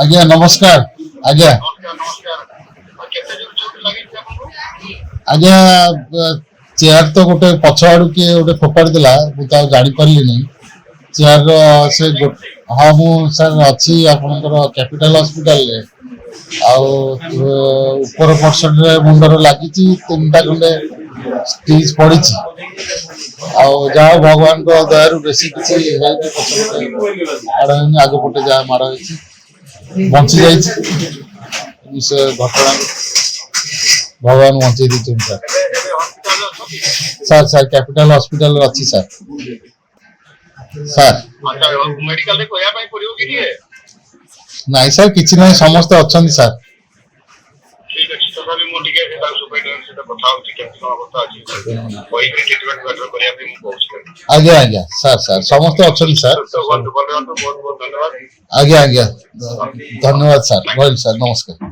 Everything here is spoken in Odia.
ଆଜ୍ଞା ନମସ୍କାର ଆଜ୍ଞା ଆଜ୍ଞା ଚେୟାର ତ ଗୋଟେ ପଛ ଆଡୁ କିଏ ଗୋଟେ ଫୋପାଡ଼ି ଦେଲା ମୁଁ ତ ଆଉ ଜାଣିପାରିଲିନି ଚେୟାର ସେ ହଁ ମୁଁ ସାର୍ ଅଛି ଆପଣଙ୍କର କ୍ୟାପିଟାଲ ହସ୍ପିଟାଲରେ ଆଉ ଉପର ପର୍ସନରେ ମୁଣ୍ଡରେ ଲାଗିଛି 3ଟା ଖଣ୍ଡେ ଷ୍ଟିଚ୍ ପଡ଼ିଛି ଆଉ ଯାହା ଭଗବାନଙ୍କ ଦୟାରୁ ବେଶୀ କିଛି ହେଇନି ପଛପଟେ ମାଡ଼ ହେଇନି ଆଗ ପଟେ ଯାହା ମାଡ଼ ହେଇଛି ବଞ୍ଚି ଯାଇଛି ସେ ଘଟଣାରୁ ଭଗବାନ ବଞ୍ଚେଇ ଦେଇଛନ୍ତି ସାର୍ ସାର୍ କ୍ୟାପିଟାଲ ହସ୍ପିଟାଲରେ ଅଛି ସାର୍ ସାର୍ ନାଇଁ ସାର୍ କିଛି ନାହିଁ ସମସ୍ତେ ଅଛନ୍ତି ସାର୍ ଆଜ୍ଞା ଆଜ୍ଞା ସାର୍ ସାର୍ ସମସ୍ତେ ଅଛନ୍ତି ସାର୍ ଆଜ୍ଞା ଆଜ୍ଞା ଧନ୍ୟବାଦ ସାର୍ ରହିଲି ସାର୍ ନମସ୍କାର।